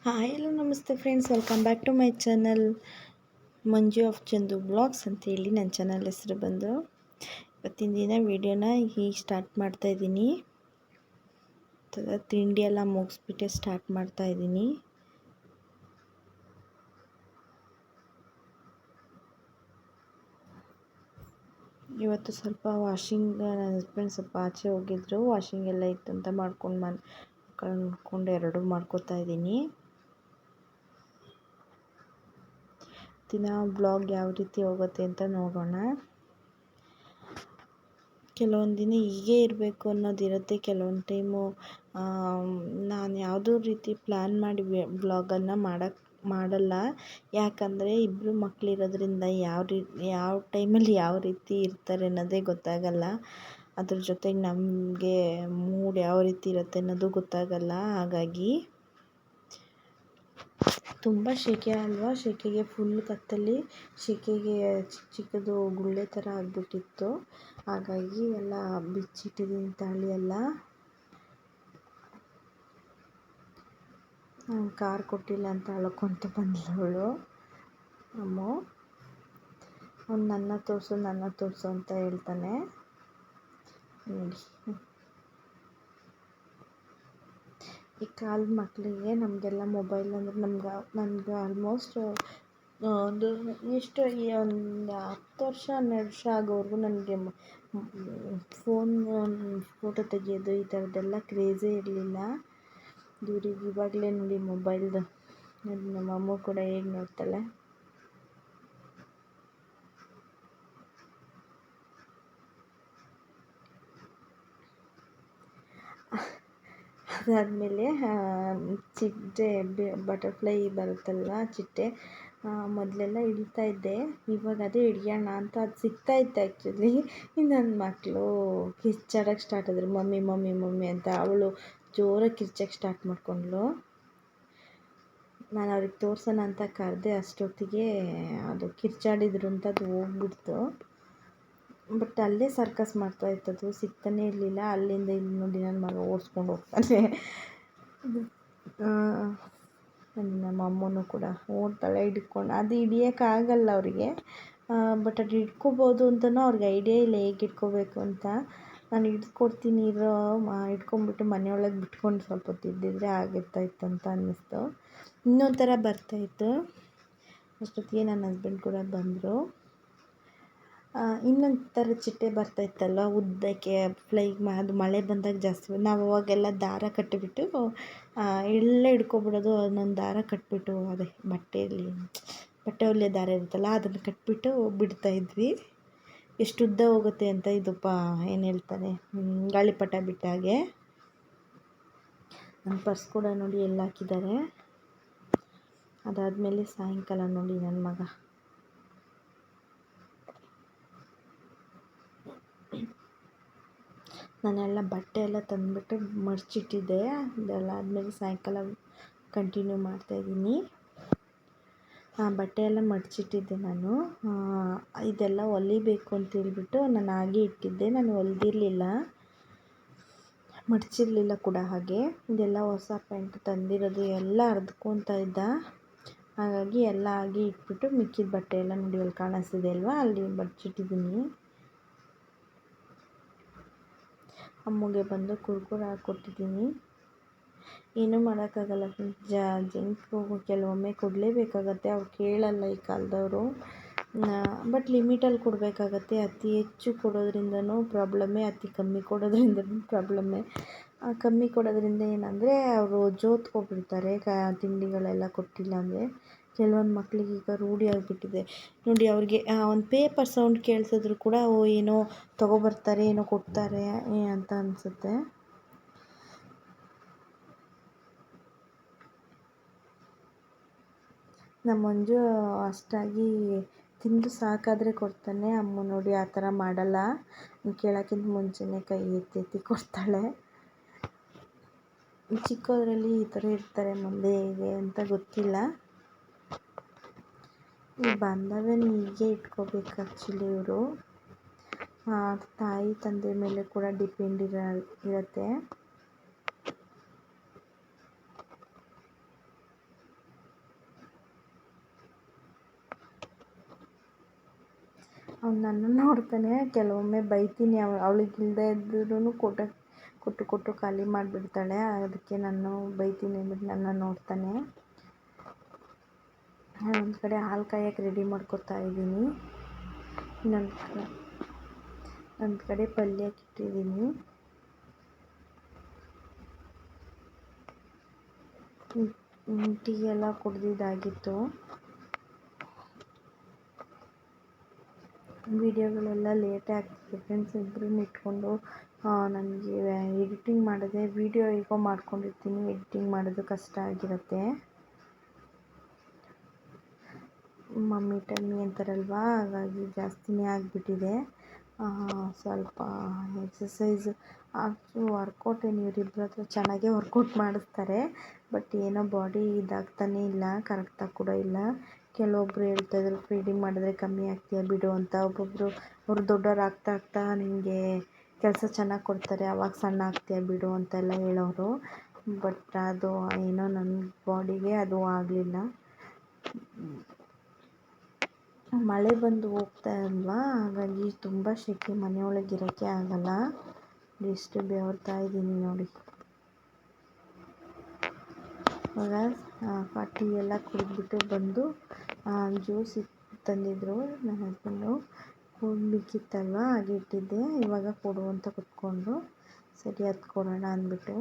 Hi hello ನಮಸ್ತೆ friends, welcome back to my channel Manju of Chandu blogs ಅಂತೇಳಿ. ನನ್ನ channel ಹೆಸರು ಬಂದು ಇವತ್ತಿನ ದಿನ ವೀಡಿಯೋನ ಹೀಗೆ ಸ್ಟಾರ್ಟ್ ಮಾಡ್ತಾಯಿದ್ದೀನಿ. ತಿಂಡಿ ಎಲ್ಲ ಮುಗಿಸ್ಬಿಟ್ಟೆ ಸ್ಟಾರ್ಟ್ ಮಾಡ್ತಾಯಿದ್ದೀನಿ. ಇವತ್ತು ಸ್ವಲ್ಪ ವಾಷಿಂಗ್, ನನ್ನ ಹಸ್ಬೆಂಡ್ ಸ್ವಲ್ಪ ಆಚೆ ಹೋಗಿದ್ರು, ವಾಷಿಂಗ್ ಎಲ್ಲ ಇತ್ತು ಅಂತ ಮಾಡ್ಕೊಂಡು ಎರಡೂ ಮಾಡ್ಕೋತಾ ಇದ್ದೀನಿ. ದಿನ ಬ್ಲಾಗ್ ಯಾವ ರೀತಿ ಹೋಗುತ್ತೆ ಅಂತ ನೋಡೋಣ. ಕೆಲವೊಂದು ದಿನ ಹೀಗೆ ಇರಬೇಕು ಅನ್ನೋದಿರುತ್ತೆ, ಕೆಲವೊಂದು ಟೈಮು ನಾನು ಯಾವುದೋ ರೀತಿ ಪ್ಲ್ಯಾನ್ ಮಾಡಿ ಬ್ಲಾಗನ್ನು ಮಾಡಲ್ಲ. ಯಾಕಂದರೆ ಇಬ್ಬರು ಮಕ್ಕಳಿರೋದ್ರಿಂದ ಯಾವ ಟೈಮಲ್ಲಿ ಯಾವ ರೀತಿ ಇರ್ತಾರೆ ಅನ್ನೋದೇ ಗೊತ್ತಾಗಲ್ಲ. ಅದ್ರ ಜೊತೆಗೆ ನಮಗೆ ಮೂಡ್ ಯಾವ ರೀತಿ ಇರುತ್ತೆ ಅನ್ನೋದು ಗೊತ್ತಾಗಲ್ಲ. ಹಾಗಾಗಿ ತುಂಬ ಸೆಕೆ ಅಲ್ವಾ, ಸೆಕೆಗೆ ಫುಲ್ ಕತ್ತಲ್ಲಿ ಸೆಕೆಗೆ ಚಿಕ್ಕದು ಗುಳ್ಳೆ ಥರ ಆಗಿಬಿಟ್ಟಿತ್ತು. ಹಾಗಾಗಿ ಎಲ್ಲ ಬಿಚ್ಚಿಟ್ಟಿದ್ದೀನಿ ತಾಳಿ ಎಲ್ಲ. ಕಾರ್ ಕೊಟ್ಟಿಲ್ಲ ಅಂತ ಅಳ್ಕೊಂತ ಬಂದವಳು ಅಮ್ಮು. ಅವ್ನು ನನ್ನ ತೋರಿಸು ಅಂತ ಹೇಳ್ತಾನೆ. ನೋಡಿ, ಈ ಕಾಲದ ಮಕ್ಕಳಿಗೆ ನಮಗೆಲ್ಲ ಮೊಬೈಲ್ ಅಂದರೆ ನನಗೆ ಆಲ್ಮೋಸ್ಟ್ ಒಂದು 10 ವರ್ಷ 12 ವರ್ಷ ಆಗೋವರೆಗೂ ನನಗೆ ಫೋಟೋ ತೆಗೆಯೋದು ಈ ಥರದ್ದೆಲ್ಲ ಕ್ರೇಜೇ ಇರಲಿಲ್ಲ. ಇವಾಗಲೇ ನೋಡಿ ಮೊಬೈಲ್ದು. ನಮ್ಮ ಅಮ್ಮ ಕೂಡ ಹೇಗೆ ನೋಡ್ತಾಳೆ. ಅದಾದಮೇಲೆ ಚಿಟ್ಟೆ ಬಟರ್ಫ್ಲೈ ಬರುತ್ತಲ್ವ, ಚಿಟ್ಟೆ ಮೊದಲೆಲ್ಲ ಹಿಡಿತಾ ಇದ್ದೆ. ಇವಾಗ ಅದೇ ಹಿಡಿಯೋಣ ಅಂತ ಅದು ಸಿಗ್ತಾಯಿತ್ತು ಆ್ಯಕ್ಚುಲಿ. ನನ್ನ ಮಕ್ಕಳು ಕಿರ್ಚಾಡೋಕ್ಕೆ ಸ್ಟಾರ್ಟ್ ಆದರು, ಮಮ್ಮಿ ಮಮ್ಮಿ ಮಮ್ಮಿ ಅಂತ. ಅವಳು ಜೋರಾಗಿ ಕಿರ್ಚೋಕ್ಕೆ ಸ್ಟಾರ್ಟ್ ಮಾಡಿಕೊಂಡ್ಳು. ನಾನು ಅವ್ರಿಗೆ ತೋರ್ಸೋಣ ಅಂತ ಕರೆದೆ, ಅಷ್ಟೊತ್ತಿಗೆ ಅದು ಕಿರ್ಚಾಡಿದ್ರು ಅಂತ ಅದು ಹೋಗ್ಬಿಡ್ತು. ಬಟ್ ಅಲ್ಲೇ ಸರ್ಕಸ್ ಮಾಡ್ತಾಯಿತ್ತದು, ಸಿಗ್ತಾನೇ ಇರಲಿಲ್ಲ. ಅಲ್ಲಿಂದ ಇಲ್ಲಿ ನೋಡಿ ನನ್ನ ಮಗ ಓಡಿಸ್ಕೊಂಡು ಹೋಗ್ತಾನೆ. ನಮ್ಮ ಅಮ್ಮನೂ ಕೂಡ ಓಡ್ತಾಳೆ ಹಿಡ್ಕೊಂಡು. ಅದು ಹಿಡಿಯೋಕ್ಕಾಗಲ್ಲ ಅವರಿಗೆ, ಬಟ್ ಅದು ಹಿಡ್ಕೊಬೋದು ಅಂತಲೂ ಅವ್ರಿಗೆ ಐಡಿಯಾ ಇಲ್ಲ ಹೇಗೆ ಹಿಡ್ಕೋಬೇಕು ಅಂತ. ನಾನು ಹಿಡ್ಕೊಡ್ತೀನಿ ಇರೋ, ಹಿಡ್ಕೊಂಬಿಟ್ಟು ಮನೆಯೊಳಗೆ ಬಿಟ್ಕೊಂಡು ಸ್ವಲ್ಪ ಹೊತ್ತು ಇದ್ದಿದ್ರೆ ಆಗಿರ್ತಾಯಿತ್ತು ಅಂತ ಅನ್ನಿಸ್ತು. ಇನ್ನೊಂದು ಥರ ಬರ್ತಾಯಿತ್ತು. ಅಷ್ಟೊತ್ತಿಗೆ ನನ್ನ ಹಸ್ಬೆಂಡ್ ಕೂಡ ಬಂದರು. ಇನ್ನೊಂದು ಥರ ಚಿಟ್ಟೆ ಬರ್ತಾಯಿತ್ತಲ್ವ ಉದ್ದಕ್ಕೆ ಅದು ಮಳೆ ಬಂದಾಗ ಜಾಸ್ತಿ. ನಾವು ಅವಾಗೆಲ್ಲ ದಾರ ಕಟ್ಟಿಬಿಟ್ಟು ಎಲ್ಲ ಹಿಡ್ಕೊಬಿಡೋದು. ಒಂದೊಂದು ದಾರ ಕಟ್ಟಿಬಿಟ್ಟು, ಅದೇ ಬಟ್ಟೆ ಹೊಲಿಯೋ ದಾರ ಇರುತ್ತಲ್ಲ, ಅದನ್ನು ಕಟ್ಟಿಬಿಟ್ಟು ಬಿಡ್ತಾಯಿದ್ವಿ. ಎಷ್ಟು ಉದ್ದ ಹೋಗುತ್ತೆ ಅಂತ ಇದು ಏನು ಹೇಳ್ತಾರೆ, ಗಾಳಿಪಟ ಬಿಟ್ಟಾಗೆ. ನನ್ನ ಪರ್ಸ್ ಕೂಡ ನೋಡಿ ಎಲ್ಲ ಹಾಕಿದ್ದಾರೆ. ಅದಾದಮೇಲೆ ಸಾಯಂಕಾಲ ನೋಡಿ ನನ್ನ ಮಗ ನಾನೆಲ್ಲ ಬಟ್ಟೆ ಎಲ್ಲ ತಂದುಬಿಟ್ಟು ಮಡಚಿಟ್ಟಿದ್ದೆ. ಇದೆಲ್ಲ ಆದಮೇಲೆ ಸಾಯಂಕಾಲ ಕಂಟಿನ್ಯೂ ಮಾಡ್ತಾಯಿದ್ದೀನಿ. ಬಟ್ಟೆ ಎಲ್ಲ ಮಡಚಿಟ್ಟಿದ್ದೆ ನಾನು. ಇದೆಲ್ಲ ಹೊಲಿಬೇಕು ಅಂತೇಳ್ಬಿಟ್ಟು ನಾನು ಹಾಗೆ ಇಟ್ಟಿದ್ದೆ. ನಾನು ಹೊಲ್ದಿರಲಿಲ್ಲ, ಮಡಚಿರಲಿಲ್ಲ ಕೂಡ. ಹಾಗೆ ಇದೆಲ್ಲ ಹೊಸ ಪ್ಯಾಂಟ್ ತಂದಿರೋದು, ಎಲ್ಲ ಹರಿದ್ಕೊತಾ ಇದ್ದ. ಹಾಗಾಗಿ ಎಲ್ಲ ಹಾಗೆ ಇಟ್ಬಿಟ್ಟು ಮಿಕ್ಕಿದ ಬಟ್ಟೆ ಎಲ್ಲ ನೋಡಿ ಅಲ್ಲಿ ಕಾಣಿಸ್ತಿದೆ ಅಲ್ವಾ, ಅಲ್ಲಿ ಮಡಚಿಟ್ಟಿದ್ದೀನಿ. ಅಮ್ಮಗೆ ಬಂದು ಕುರ್ಕುರೆ ಹಾಕ್ಕೊಟ್ಟಿದ್ದೀನಿ. ಏನೂ ಮಾಡೋಕ್ಕಾಗಲ್ಲ ಫ್ರೆಂಡ್ಸ್, ಜಂಕ್ಗೂ ಕೆಲವೊಮ್ಮೆ ಕೊಡಲೇಬೇಕಾಗತ್ತೆ. ಅವ್ರು ಕೇಳಲ್ಲ ಈ ಕಾಲದವರು. ಬಟ್ ಲಿಮಿಟಲ್ಲಿ ಕೊಡಬೇಕಾಗತ್ತೆ. ಅತಿ ಹೆಚ್ಚು ಕೊಡೋದ್ರಿಂದನೂ ಪ್ರಾಬ್ಲಮ್ಮೇ, ಅತಿ ಕಮ್ಮಿ ಕೊಡೋದ್ರಿಂದನೂ ಪ್ರಾಬ್ಲಮ್ಮೇ. ಕಮ್ಮಿ ಕೊಡೋದ್ರಿಂದ ಏನಂದರೆ ಅವರು ಜೋತ್ಕೊಬಿಡ್ತಾರೆ, ತಿಂಡಿಗಳೆಲ್ಲ ಕೊಟ್ಟಿಲ್ಲ ಅಂದರೆ. ಕೆಲವೊಂದು ಮಕ್ಕಳಿಗೆ ಈಗ ರೂಢಿ ಆಗಿಬಿಟ್ಟಿದೆ ನೋಡಿ. ಅವ್ರಿಗೆ ಒಂದು ಪೇಪರ್ ಸೌಂಡ್ ಕೇಳಿಸಿದ್ರು ಕೂಡ ಏನೋ ತೊಗೊಬರ್ತಾರೆ, ಏನೋ ಕೊಡ್ತಾರೆ ಅಂತ ಅನಿಸುತ್ತೆ. ನಮ್ಮ ಮಂಜು ಅಷ್ಟಾಗಿ ತಿಂದು ಸಾಕಾದರೆ ಕೊಡ್ತಾನೆ. ಅಮ್ಮ ನೋಡಿ ಆ ಥರ ಮಾಡಲ್ಲ, ಕೇಳೋಕ್ಕಿಂತ ಮುಂಚೆನೇ ಕೈ ಎತ್ತಿ ಕೊಡ್ತಾಳೆ. ಚಿಕ್ಕವರಲ್ಲಿ ಈ ಥರ ಇರ್ತಾರೆ, ಮುಂದೆ ಹೇಗೆ ಅಂತ ಗೊತ್ತಿಲ್ಲ. ಈ ಬಾಂಧವ್ಯನ ಹೀಗೆ ಇಟ್ಕೋಬೇಕು ಆ್ಯಕ್ಚುಲಿ. ಇವರು ತಾಯಿ ತಂದೆ ಮೇಲೆ ಕೂಡ ಡಿಪೆಂಡ್ ಇರುತ್ತೆ. ಅವ್ನು ನನ್ನನ್ನು ನೋಡ್ತಾನೆ. ಕೆಲವೊಮ್ಮೆ ಬೈತೀನಿ, ಅವಳಿಗೆ ಇಲ್ಲದೆ ಇದ್ರೂ ಕೊಟ್ಟು ಖಾಲಿ ಮಾಡಿಬಿಡ್ತಾಳೆ. ಅದಕ್ಕೆ ನಾನು ಬೈತೀನಿ ಅಂದ್ಬಿಟ್ಟು ನನ್ನ ನೋಡ್ತಾನೆ. ಒಂದು ಕಡೆ ಹಾಲು ಕಾಯಕ್ಕೆ ರೆಡಿ ಮಾಡ್ಕೊತಾ ಇದ್ದೀನಿ, ಇನ್ನೊಂದು ಕಡೆ ಪಲ್ಯಕ್ಕೆ ಇಟ್ಟಿದ್ದೀನಿ. ಟೀ ಎಲ್ಲ ಕುಡ್ದಿದ್ದಾಗಿತ್ತು. ವಿಡಿಯೋಗಳೆಲ್ಲ ಲೇಟೇ ಆಗ್ತಿದೆ ಫ್ರೆಂಡ್ಸ್. ಇಬ್ಬರನ್ನ ಇಟ್ಕೊಂಡು ನನಗೆ ಎಡಿಟಿಂಗ್ ಮಾಡಿದೆ. ವಿಡಿಯೋ ಹೇಗೋ ಮಾಡ್ಕೊಂಡಿರ್ತೀನಿ, ಎಡಿಟಿಂಗ್ ಮಾಡೋದು ಕಷ್ಟ ಆಗಿರುತ್ತೆ. ಮಮ್ಮಿ ಟಮ್ಮಿ ಅಂತಾರಲ್ವ, ಹಾಗಾಗಿ ಜಾಸ್ತಿನೇ ಆಗಿಬಿಟ್ಟಿದೆ. ಸ್ವಲ್ಪ ಎಕ್ಸಸೈಸ್ ವರ್ಕೌಟ್ ಏನು ಇವರಿಬ್ಬರ ಹತ್ರ ಚೆನ್ನಾಗೇ ವರ್ಕೌಟ್ ಮಾಡಿಸ್ತಾರೆ. ಬಟ್ ಏನೋ ಬಾಡಿ ಇದಾಗ್ತಾನೇ ಇಲ್ಲ, ಕರೆಕ್ಟಾಗಿ ಕೂಡ ಇಲ್ಲ. ಕೆಲವೊಬ್ಬರು ಹೇಳ್ತಾಯಿದ್ರು ಫೀಡಿಂಗ್ ಮಾಡಿದ್ರೆ ಕಮ್ಮಿ ಆಗ್ತೀಯ ಬಿಡು ಅಂತ. ಒಬ್ಬೊಬ್ಬರು ಅವರು ದೊಡ್ಡವ್ರು ಆಗ್ತಾ ನಿನಗೆ ಕೆಲಸ ಚೆನ್ನಾಗಿ ಕೊಡ್ತಾರೆ, ಆವಾಗ ಸಣ್ಣ ಆಗ್ತೀಯ ಬಿಡು ಅಂತೆಲ್ಲ ಹೇಳೋರು. ಬಟ್ ಅದು ಏನೋ ನನ್ನ ಬಾಡಿಗೆ ಅದು ಆಗಲಿಲ್ಲ. ಮಳೆ ಬಂದು ಹೋಗ್ತಾ ಅಲ್ವಾ, ಹಾಗಾಗಿ ತುಂಬ ಸೆಕೆ, ಮನೆಯೊಳಗೆ ಇರೋಕ್ಕೆ ಆಗಲ್ಲ. ಎಷ್ಟು ಬೆವರ್ತಾ ಇದ್ದೀನಿ ನೋಡಿ. ಇವಾಗ ಟೀ ಎಲ್ಲ ಕುಡಿದ್ಬಿಟ್ಟು ಬಂದು ಜ್ಯೂಸ್ ತಂದಿದ್ರು ನನ್ನ ಹಸ್ಬೆಂಡು. ಕುಡಿಬೇಕಿತ್ತಲ್ವ, ಹಾಗೆ ಇಟ್ಟಿದ್ದೆ. ಇವಾಗ ಕೊಡು ಅಂತ ಕುತ್ಕೊಂಡು, ಸರಿ ಅದು ಕೊಡೋಣ ಅಂದ್ಬಿಟ್ಟು.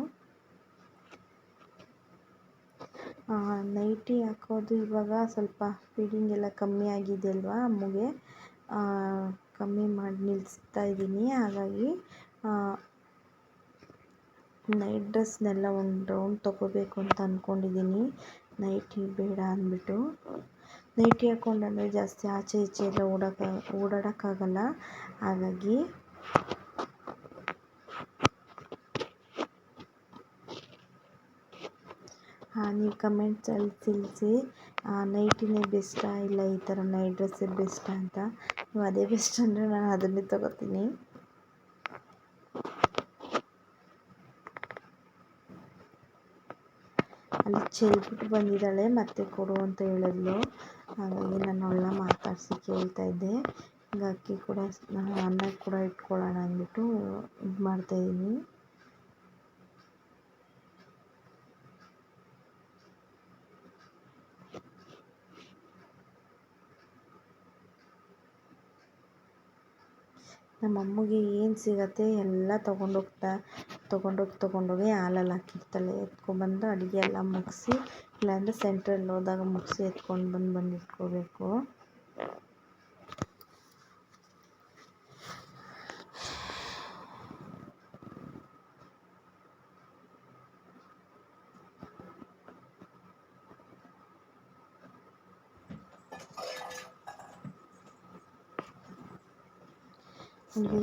ನೈಟಿ ಹಾಕೋದು ಇವಾಗ ಸ್ವಲ್ಪ ಫೀಡಿಂಗ್ ಎಲ್ಲ ಕಮ್ಮಿ ಆಗಿದೆ ಅಲ್ವಾ ಅಮ್ಮಗೆ, ಕಮ್ಮಿ ಮಾಡಿ ನಿಲ್ಲಿಸ್ತಾ ಇದ್ದೀನಿ. ಹಾಗಾಗಿ ನೈಟ್ ಡ್ರೆಸ್ನೆಲ್ಲ ಒಂದು ರೌಂಡ್ ತೊಗೋಬೇಕು ಅಂತ ಅಂದ್ಕೊಂಡಿದ್ದೀನಿ. ನೈಟಿ ಬೇಡ ಅಂದ್ಬಿಟ್ಟು. ನೈಟಿ ಹಾಕ್ಕೊಂಡ್ರೆ ಜಾಸ್ತಿ ಆಚೆ ಈಚೆ ಎಲ್ಲ ಓಡಾಡೋಕ್ಕಾಗಲ್ಲ. ಹಾಗಾಗಿ ನೀವು ಕಮೆಂಟ್ಸಲ್ಲಿ ತಿಳಿಸಿ, ನೈಟಿನೇ ಬೆಸ್ಟಾ ಇಲ್ಲ ಈ ಥರ ನೈಟ್ ಡ್ರೆಸ್ಸೇ ಬೆಸ್ಟಾ ಅಂತ. ನೀವು ಅದೇ ಬೆಸ್ಟ್ ಅಂದರೆ ನಾನು ಅದನ್ನೇ ತೊಗೋತೀನಿ. ಅಲ್ಲಿ ಚೆಲ್ಬಿಟ್ಟು ಬಂದಿದ್ದಾಳೆ, ಮತ್ತೆ ಕೊಡು ಅಂತ ಹೇಳಿದ್ಲು. ಹಾಗಾಗಿ ನಾನು ಅವಳನ್ನ ಮಾತಾಡಿಸಿ ಕೇಳ್ತಾಯಿದ್ದೆ. ಈಗ ಅಕ್ಕಿ ಕೂಡ ಅನ್ನ ಕೂಡ ಇಟ್ಕೊಳ್ಳೋಣ ಅಂದ್ಬಿಟ್ಟು ಇದು ಮಾಡ್ತಾಯಿದ್ದೀನಿ. ನಮ್ಮ ಅಮ್ಮಗೆ ಏನು ಸಿಗತ್ತೆ ಎಲ್ಲ ತೊಗೊಂಡೋಗಿ ಹಾಲಲ್ಲಿ ಹಾಕಿರ್ತಾಳೆ. ಎತ್ಕೊಂಡ್ಬಂದು ಅಡುಗೆ ಎಲ್ಲ ಮುಗಿಸಿ, ಇಲ್ಲಾಂದರೆ ಸೆಂಟ್ರಲ್ಲಿ ಹೋದಾಗ ಮುಗಿಸಿ ಎತ್ಕೊಂಡು ಬಂದು ಇಟ್ಕೋಬೇಕು.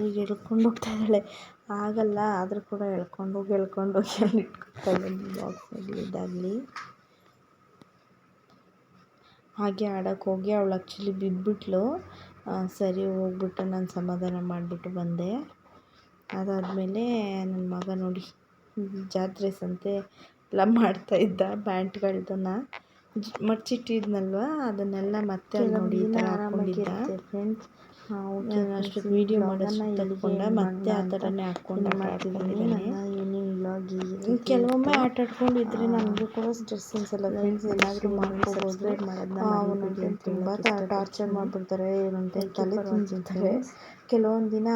ಈಗ ಎಳ್ಕೊಂಡು ಹೋಗ್ತಾ ಇದ್ದಾಳೆ, ಆಗಲ್ಲ ಆದರೂ ಕೂಡ ಎಳ್ಕೊಂಡೋಗಿ ಅಲ್ಲಿ ಇಟ್ಕೊತಾ ಇದ್ದೀನಿ ಬಾಕ್ಸಲ್ಲಿ ಇದಾಗಲಿ. ಹಾಗೆ ಆಡೋಕ್ಕೆ ಹೋಗಿ ಅವಳು ಆ್ಯಕ್ಚುಲಿ ಬಿದ್ದುಬಿಟ್ಲು. ಸರಿ ಹೋಗ್ಬಿಟ್ಟು ನಾನು ಸಮಾಧಾನ ಮಾಡಿಬಿಟ್ಟು ಬಂದೆ. ಅದಾದಮೇಲೆ ನನ್ನ ಮಗ ನೋಡಿ ಜಾತ್ರೆ ಸಂತೆ ಎಲ್ಲ ಮಾಡ್ತಾಯಿದ್ದ. ಬ್ಯಾಂಟ್ಗಳನ್ನ ಮಡ್ಚಿಟ್ಟಿದ್ನಲ್ವ, ಅದನ್ನೆಲ್ಲ ಮತ್ತೆ ಅಲ್ಲಿ ನೋಡಿ ಈ ಥರ ಹಾಕ್ಕೊಂಡಿದ್ದ. ಫ್ರೆಂಡ್ಸ್, ಅಷ್ಟು ವೀಡಿಯೋ ಮಾಡೋಷ್ಟು ತಗೊಂಡ ಮತ್ತೆ ಆ ಥರನೇ ಹಾಕ್ಕೊಂಡು ಆಟಾಡ್ಕೊಂಡಿದ್ದಾನೆ. ಕೆಲವೊಮ್ಮೆ ಆಟ ಆಡ್ಕೊಂಡಿದ್ರೆ ನನಗೂ ಕೂಡ ಸ್ಟ್ರೆಸ್ ಅನ್ಸಲ್ಲ ಫ್ರೆಂಡ್ಸ್. ಏನಾದರೂ ಮಾಡ್ಕೋಬೋದು. ಅವನಂತೆ ತುಂಬ ಟಾರ್ಚರ್ ಮಾಡಿಬಿಡ್ತಾರೆ, ಏನಂತೆ ತಲೆ ತಿಂತಿರ್ತಾರೆ. ಕೆಲವೊಂದು ದಿನ